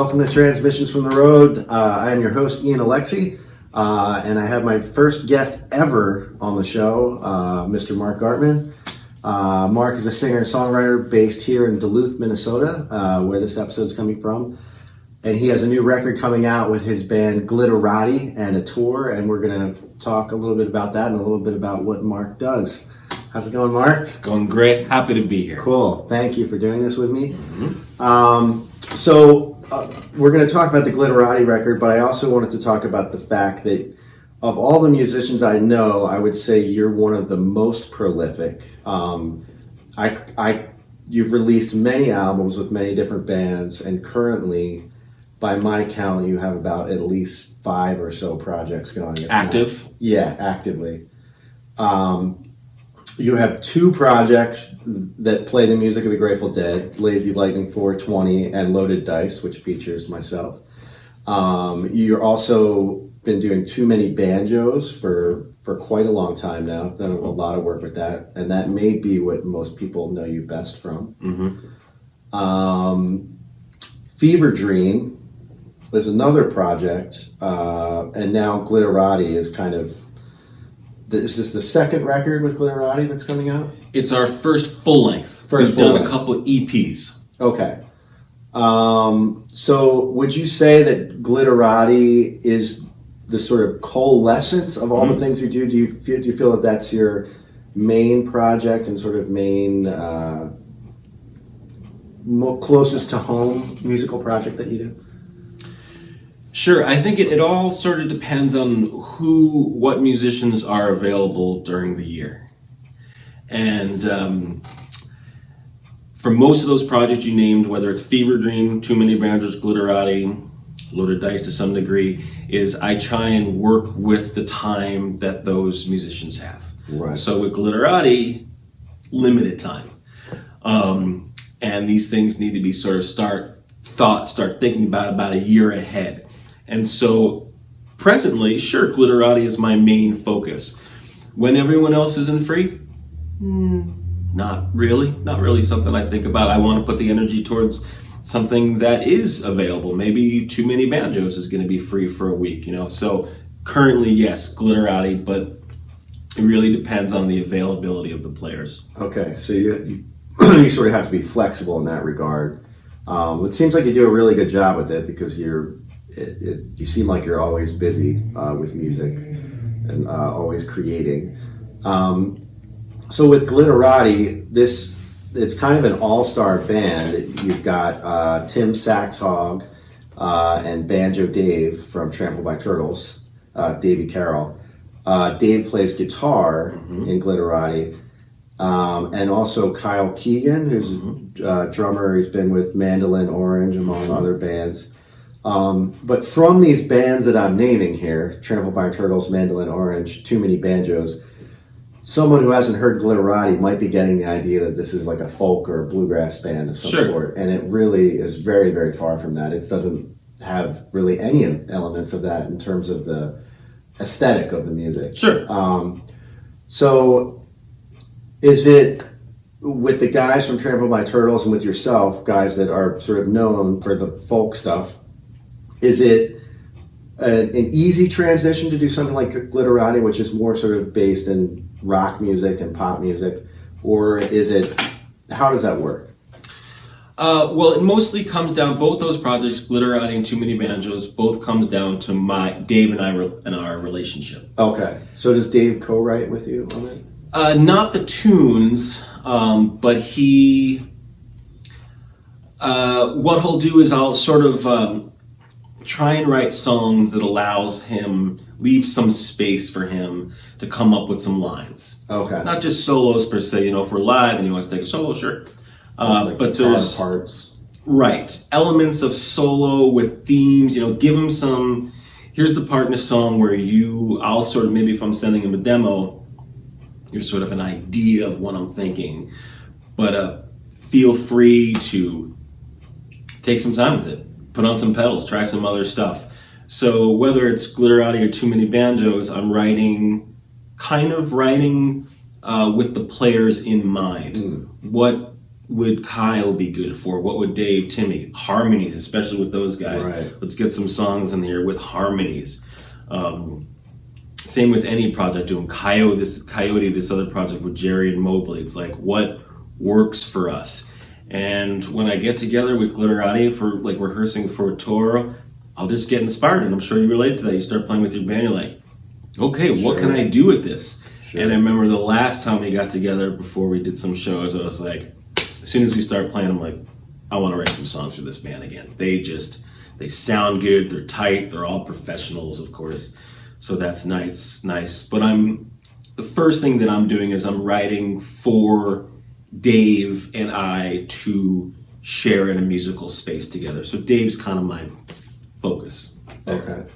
welcome to Transmissions from the Road. I am your host, Ian Alexy, and I have my first guest ever on the show, Mr. Marc Gartman. Marc is a singer and songwriter based here in Duluth, Minnesota, where this episode is coming from. And he has a new record coming out with his band Glitteratti and a tour, and we're going to talk a little bit about that and a little bit about what Marc does. How's it going, Marc? It's going great. Happy to be here. Cool. Thank you for doing this with me. So we're going to talk about the Glitteratti record, but I also wanted to talk about the fact that of all the musicians I know, I would say you're one of the most prolific. You've released many albums with many different bands, and currently, by my count, you have about at least 5 or so projects going. Active? Yeah, actively. You have 2 projects that play the music of the Grateful Dead, Lazy Lightning 420 and Loaded Dice, which features myself. You're also been doing Too Many Banjos for quite a long time now. Done a lot of work with that, and that may be what most people know you best from. Fever Dream is another project, and now Glitteratti is kind of... Is this the second record with Glitteratti that's coming out? It's our first full length. We've done a couple of EPs. Okay. So would you say that Glitteratti is the sort of coalescence of all the things you do? Do you feel that that's your main project and sort of main, closest to home musical project that you do? Sure. I think it all sort of depends on what musicians are available during the year. And for most of those projects you named, whether it's Fever Dream, Too Many Banjos, Glitteratti, Loaded Dice to some degree, is I try and work with the time that those musicians have. Right. So with Glitteratti, limited time. And these things need to be sort of start thinking about a year ahead. And so presently, sure, Glitteratti is my main focus. When everyone else isn't free, not really something I think about. I want to put the energy towards something that is available. Maybe Too Many Banjos is going to be free for a week, So currently, yes, Glitteratti, but it really depends on the availability of the players. Okay, so you you sort of have to be flexible in that regard. It seems like you do a really good job with it because you seem like you're always busy with music and always creating. So with Glitteratti, it's kind of an all-star band. You've got Tim Saxhog and Banjo Dave from Trampled by Turtles, Davey Carroll. Dave plays guitar in Glitteratti. And also Kyle Keegan, who's a drummer. He's been with Mandolin Orange, among other bands. But from these bands that I'm naming here, Trampled by Turtles, Mandolin Orange, Too Many Banjos, someone who hasn't heard Glitteratti might be getting the idea that this is like a folk or a bluegrass band of some sort. And it really is very, very far from that. It doesn't have really any elements of that in terms of the aesthetic of the music. Sure. So is it with the guys from Trampled by Turtles and with yourself, guys that are sort of known for the folk stuff, is it an easy transition to do something like Glitteratti, which is more sort of based in rock music and pop music, or is it, how does that work? Well, it mostly comes down, both those projects, Glitteratti and Too Many Banjos, both comes down to Dave and I and our relationship. Okay, so does Dave co-write with you on it? Not the tunes, but what he'll do is I'll sort of try and write songs that leave some space for him to come up with some lines. Okay. Not just solos per se, if we're live and he wants to take a solo, sure. But those parts. Right. Elements of solo with themes, give him some, here's the part in a song where I'll sort of, maybe if I'm sending him a demo, here's sort of an idea of what I'm thinking. But feel free to take some time with it. Put on some pedals, try some other stuff. So whether it's Glitteratti or Too Many Banjos, I'm writing with the players in mind. What would Kyle be good for? What would Dave, Timmy? Harmonies, especially with those guys. Right. Let's get some songs in here with harmonies. Same with any project. Doing Coyote, this other project with Jerry and Mobley. It's like, what works for us? And when I get together with Glitteratti for like rehearsing for a tour, I'll just get inspired. And I'm sure you relate to that. You start playing with your band, you're like, okay, what can I do with this? Sure. And I remember the last time we got together before we did some shows, I was like, as soon as we start playing, I'm like, I want to write some songs for this band again. They sound good, they're tight, they're all professionals, of course. So that's nice. But the first thing that I'm doing is I'm writing for Dave and I to share in a musical space together. So Dave's kind of my focus there. Okay.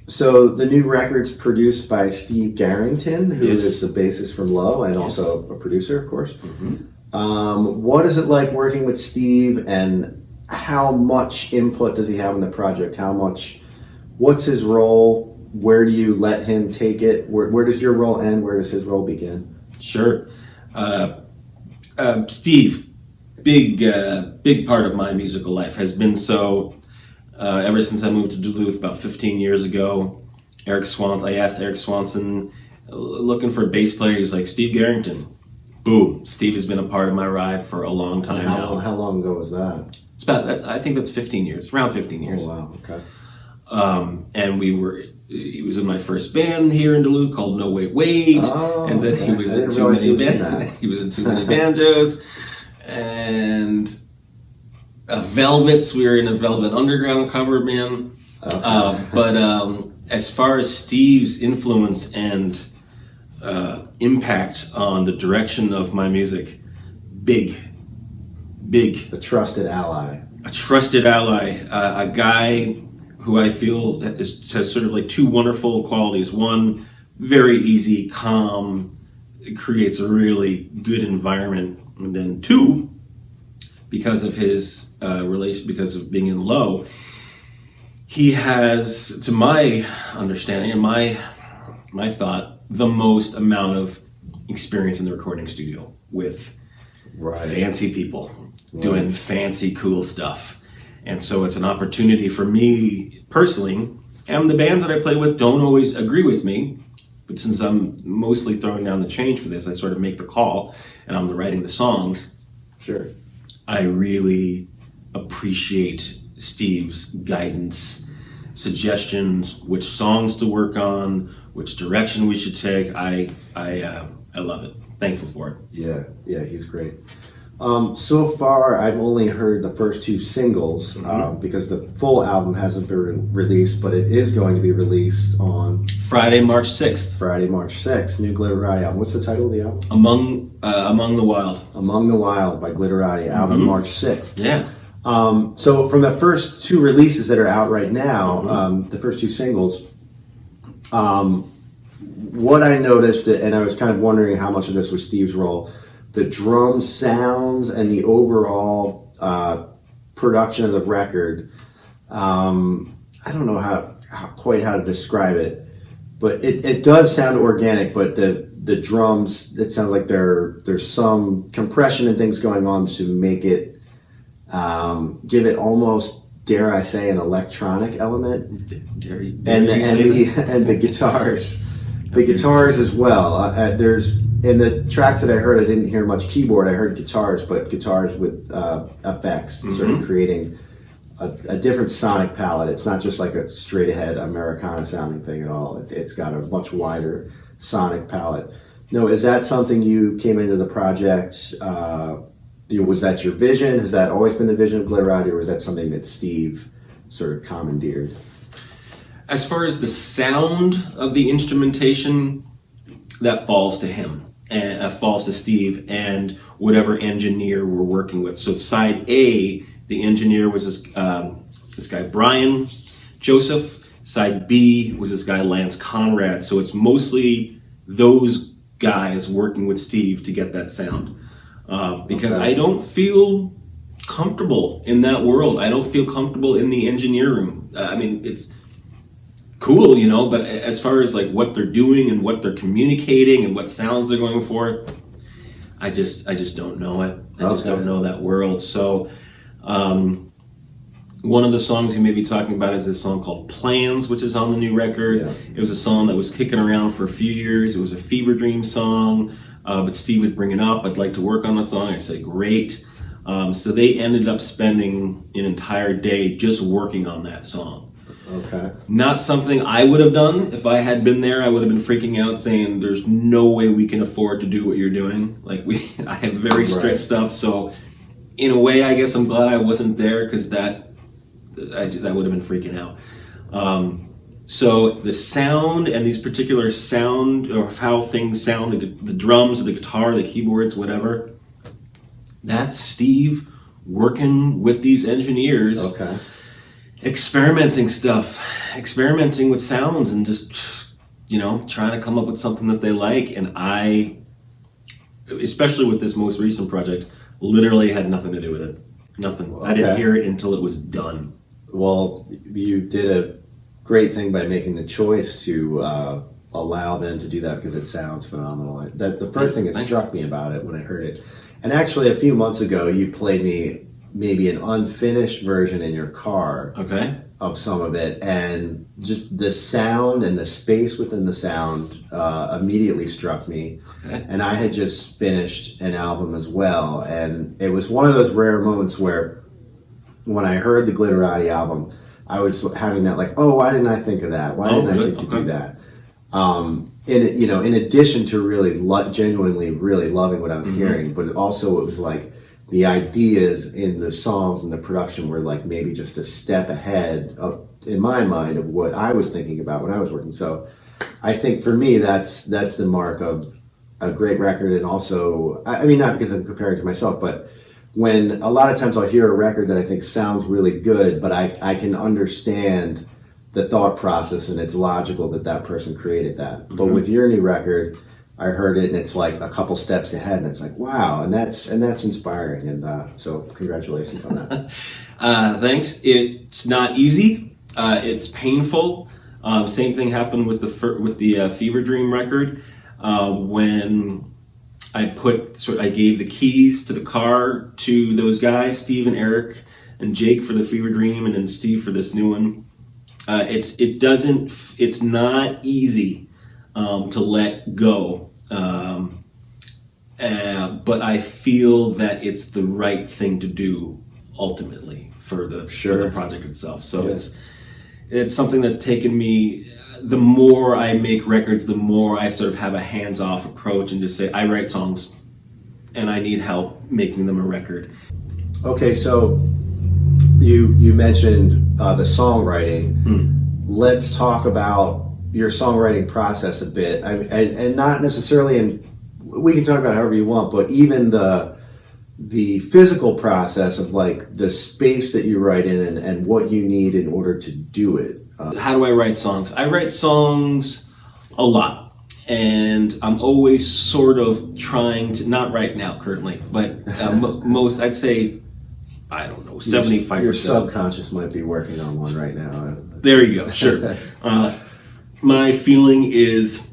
So the new record's produced by Steve Carrington, who is the bassist from Low and also a producer, of course. Mm-hmm. What is it like working with Steve, and how much input does he have in the project? What's his role? Where do you let him take it? Where does your role end? Where does his role begin? Sure. Steve, big part of my musical life, has been so ever since I moved to Duluth about 15 years ago. I asked Eric Swanson, looking for a bass player. He's like, Steve Carrington. Boom. Steve has been a part of my ride for a long time now. How long ago was that? It's about, I think that's 15 years, around 15 years. Oh, wow. Okay. And he was in my first band here in Duluth called No Wait Wait. Oh, and then he was in too many banjos. And Velvets, we were in a Velvet Underground cover band. Okay. But as far as Steve's influence and impact on the direction of my music, big. A trusted ally. A guy who I feel has sort of like two wonderful qualities. One, very easy, calm, it creates a really good environment. And then two, because of his because of being in Low, he has, to my understanding and my thought, the most amount of experience in the recording studio with fancy people doing fancy, cool stuff. And so it's an opportunity for me personally, and the bands that I play with don't always agree with me, but since I'm mostly throwing down the change for this, I sort of make the call, and I'm writing the songs. Sure. I really appreciate Steve's guidance, suggestions, which songs to work on, which direction we should take. I love it. Thankful for it. Yeah, he's great. So far, I've only heard the first two singles because the full album hasn't been released, but it is going to be released on Friday, March 6th. Friday, March 6th, new Glitteratti album. What's the title of the album? Among the Wild. Among the Wild by Glitteratti, album March 6th. Yeah. So from the first two releases that are out right now, the first two singles, what I noticed, and I was kind of wondering how much of this was Steve's role, the drum sounds and the overall production of the record. I don't know how to describe it, but it does sound organic. But the drums, it sounds like there's some compression and things going on to make it give it almost, dare I say, an electronic element. And the guitars, as well. There's. In the tracks that I heard, I didn't hear much keyboard. I heard guitars, but guitars with effects, sort of creating a different sonic palette. It's not just like a straight ahead Americana sounding thing at all. It's got a much wider sonic palette. No, is that something you came into the project? Was that your vision? Has that always been the vision of Glitteratti, or was that something that Steve sort of commandeered? As far as the sound of the instrumentation, that falls to him. And falls to Steve and whatever engineer we're working with. So side A, the engineer was this guy Brian Joseph. Side B was this guy Lance Conrad. So it's mostly those guys working with Steve to get that sound. Because I don't feel comfortable in that world. I don't feel comfortable in the engineer room. I mean, it's cool, but as far as like what they're doing and what they're communicating and what sounds they're going for, I just don't know it. I just Okay. don't know that world. So one of the songs you may be talking about is this song called Plans, which is on the new record. Yeah. It was a song that was kicking around for a few years. It was a Fever Dream song, but Steve would bring it up. I'd like to work on that song. I said, great. So they ended up spending an entire day just working on that song. Okay. Not something I would have done. If I had been there, I would have been freaking out saying, there's no way we can afford to do what you're doing. Like I have very strict Right. stuff. So in a way, I guess I'm glad I wasn't there, because that would have been freaking out. So the sound and these particular sound, or how things sound, the drums, the guitar, the keyboards, whatever, that's Steve working with these engineers, Okay. experimenting with sounds, and just, trying to come up with something that they like. And I, especially with this most recent project, literally had nothing to do with it. Nothing. I didn't Okay. hear it until it was done. Well, you did a great thing by making the choice to allow them to do that, because it sounds phenomenal. That the first thing that Thanks. struck me about it when I heard it, and actually a few months ago, you played me maybe an unfinished version in your car Okay. of some of it, and just the sound and the space within the sound immediately struck me. Okay. And I had just finished an album as well, and it was one of those rare moments where when I heard the Glitteratti album, I was having that like, oh, why didn't I think of that? Why didn't I good. think to Okay. do that? In addition to really genuinely really loving what I was hearing, but also it was like the ideas in the songs and the production were like maybe just a step ahead of, in my mind, of what I was thinking about when I was working. So I think for me, that's the mark of a great record. And also, I mean, not because I'm comparing to myself, but when a lot of times I'll hear a record that I think sounds really good, but I can understand the thought process, and it's logical that person created that. But with your new record, I heard it and it's like a couple steps ahead, and it's like, wow, and that's inspiring. And so congratulations on that. Thanks. It's not easy. It's painful. Same thing happened with the Fever Dream record, when I gave the keys to the car to those guys, Steve and Eric and Jake for the Fever Dream, and then Steve for this new one. It's not easy to let go, but I feel that it's the right thing to do ultimately for the project itself. So Yeah. it's something that's taken me. The more I make records, the more I sort of have a hands-off approach and just say, I write songs and I need help making them a record. Okay, so you mentioned the songwriting. Let's talk about your songwriting process a bit, and not necessarily we can talk about however you want, but even the physical process of like the space that you write in and what you need in order to do it. How do I write songs? I write songs a lot, and I'm always sort of trying to, not right now currently, but most, I'd say, I don't know, 75%. Your subconscious might be working on one right now. There you go, sure. My feeling is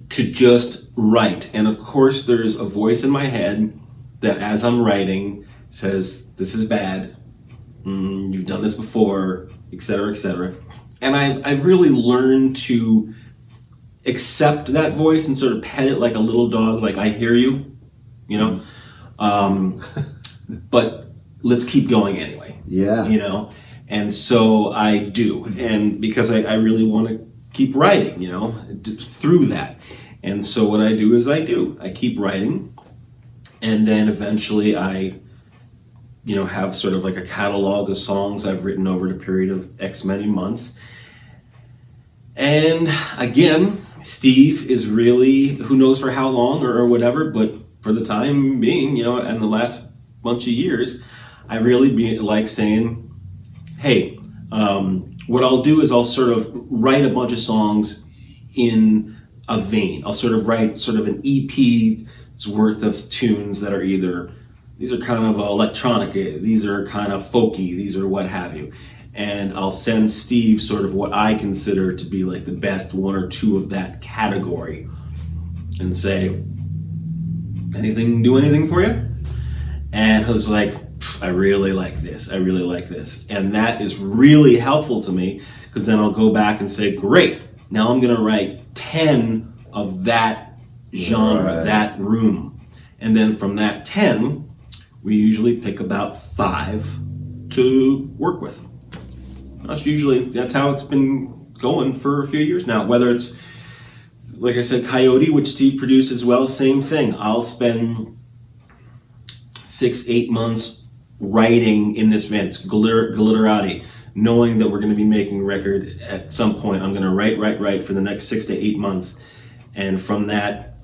to just write. And of course, there's a voice in my head that as I'm writing says, this is bad, you've done this before, etc., etc. And I've really learned to accept that voice and sort of pet it like a little dog, like I hear you, but let's keep going anyway. Yeah. And so I do, and because I really want to keep writing, through that. And so what I do is I keep writing, and then eventually I have sort of like a catalog of songs I've written over the period of X many months. And again, Steve is really, who knows for how long or whatever, but for the time being, and the last bunch of years, I really like saying, hey, what I'll do is I'll sort of write a bunch of songs in a vein. I'll sort of write sort of an EP's worth of tunes that are either, these are kind of electronic, these are kind of folky, these are what have you. And I'll send Steve sort of what I consider to be like the best one or two of that category and say, do anything for you? and I was like, I really like this. I really like this. And that is really helpful to me, because then I'll go back and say, great, now I'm going to write 10 of that genre, Right. that room. And then from that 10, we usually pick about 5 to work with. That's how it's been going for a few years now. Whether it's, like I said, Coyote, which Steve produced as well, same thing. I'll spend 6-8 months writing in this event, Glitteratti, knowing that we're going to be making a record at some point. I'm going to write for the next 6 to 8 months. And from that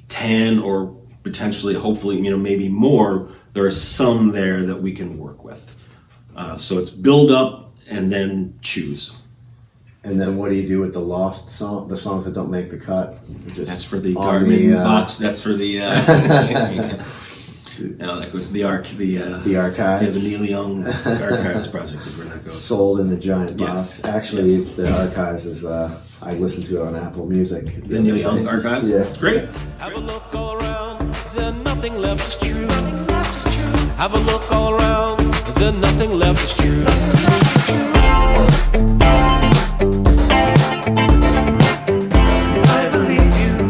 10 or potentially, hopefully, maybe more, there are some there that we can work with. So it's build up and then choose. And then what do you do with the lost song, the songs that don't make the cut? Just That's for the on Cartman box. That's for the. That goes to the archives. The Neil Young Archives project is where that goes. Sold in the giant box. Yes. Actually, Yes. the archives is I listened to it on Apple Music. The Neil Young Archives. Yeah, It's great. Have a look all around, is there nothing left is true? Have a look all around, is there nothing left is true? I believe you,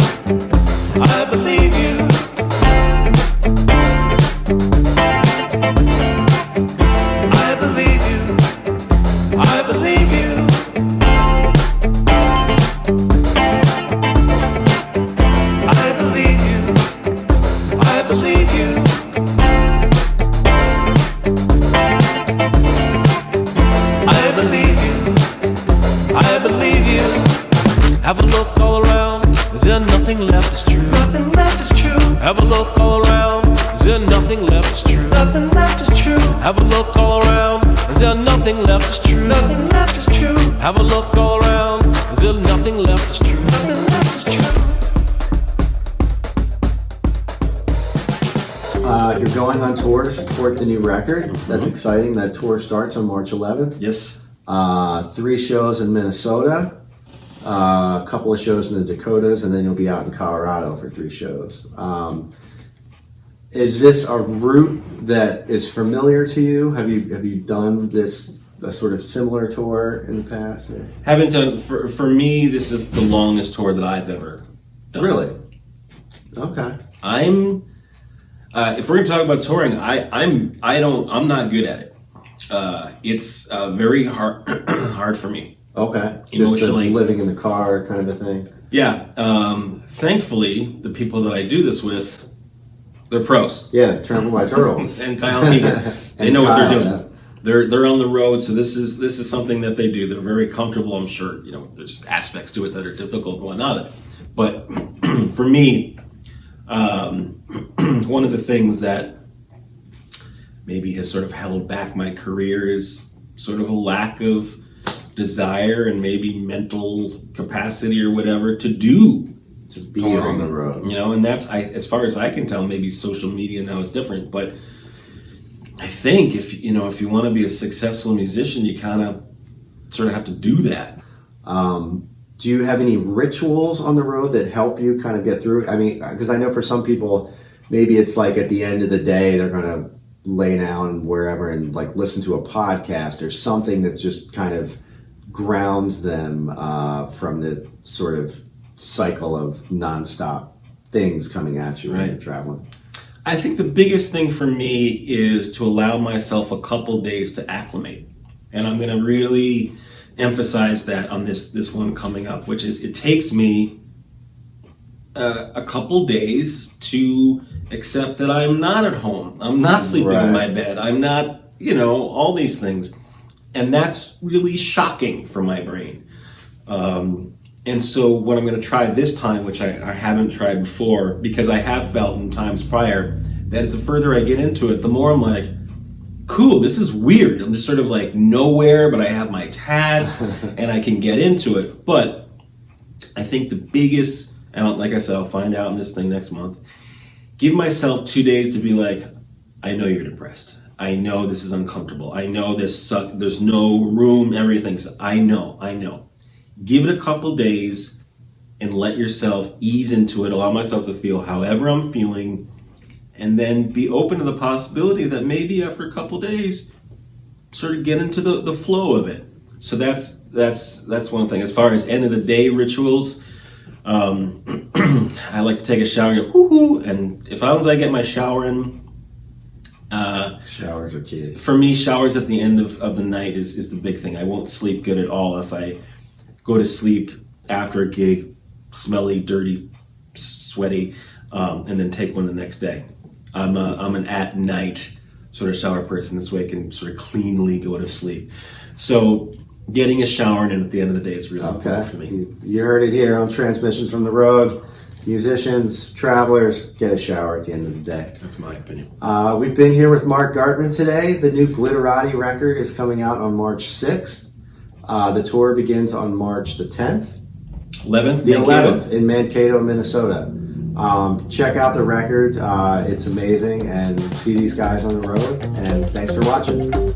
I believe you. I believe you, I believe you. I believe you, I believe you. I believe you, I believe you. Have a look all around, is there nothing left is true? Nothing left is true. Have a look all around, is there nothing left is true? Nothing left is true. Have a look all around, is there nothing left is true? Nothing left is true. Have a look all around, is there nothing left is true? Nothing left is true. You're going on tour to support the new record. That's exciting. That tour starts on March 11th. Yes. 3 shows in Minnesota, a couple of shows in the Dakotas, and then you'll be out in Colorado for 3 shows. Is this a route that is familiar to you? Have you done a sort of similar tour in the past? Or? Haven't done for me. This is the longest tour that I've ever done. Really? Okay. I'm. If we're going to talk about touring, I'm not good at it. It's very hard for me. Okay. Just the Emotionally. living in the car kind of a thing. Yeah. Thankfully, the people that I do this with, they're pros. Yeah, Trample by Turtles. And Kyle Megan, they know what they're doing. Yeah. They're on the road, so this is something that they do. They're very comfortable. I'm sure there's aspects to it that are difficult and whatnot. But for me, one of the things that maybe has sort of held back my career is sort of a lack of desire and maybe mental capacity or whatever to do To be touring, on the road. and that's as far as I can tell. Maybe social media now is different, but I think if you want to be a successful musician, you kind of sort of have to do that. Do you have any rituals on the road that help you kind of get through? I mean, because I know for some people, maybe it's like at the end of the day, they're going to lay down wherever and like listen to a podcast or something that just kind of grounds them from the sort of cycle of nonstop things coming at you when you're traveling. I think the biggest thing for me is to allow myself a couple days to acclimate. And I'm going to really emphasize that on this one coming up, which is it takes me a couple days to accept that I'm not at home. I'm not sleeping in my bed. I'm not, all these things. And that's really shocking for my brain. And so what I'm going to try this time, which I haven't tried before, because I have felt in times prior that the further I get into it, the more I'm like, cool, this is weird. I'm just sort of like nowhere, but I have my task and I can get into it. But I think the biggest, and like I said, I'll find out in this thing next month, give myself 2 days to be like, I know you're depressed. I know this is uncomfortable. I know there's no room, everything's, I know. Give it a couple days and let yourself ease into it. Allow myself to feel however I'm feeling. and then be open to the possibility that maybe after a couple days, sort of get into the flow of it. So that's one thing. As far as end of the day rituals, I like to take a shower and go whoo-hoo, and as long as I get my shower in, Showers are key. for me, showers at the end of the night is the big thing. I won't sleep good at all if I go to sleep after a gig, smelly, dirty, sweaty, and then take one the next day. I'm an at night sort of shower person. This way I can sort of cleanly go to sleep. So getting a shower in at the end of the day is really important for me. You heard it here on Transmissions from the Road. Musicians, travelers, get a shower at the end of the day. That's my opinion. We've been here with Marc Gartman today. The new Glitteratti record is coming out on March 6th. The tour begins on March the 10th. 11th? The Mankato? 11th in Mankato, Minnesota. Check out the record. It's amazing. And see these guys on the road. And thanks for watching.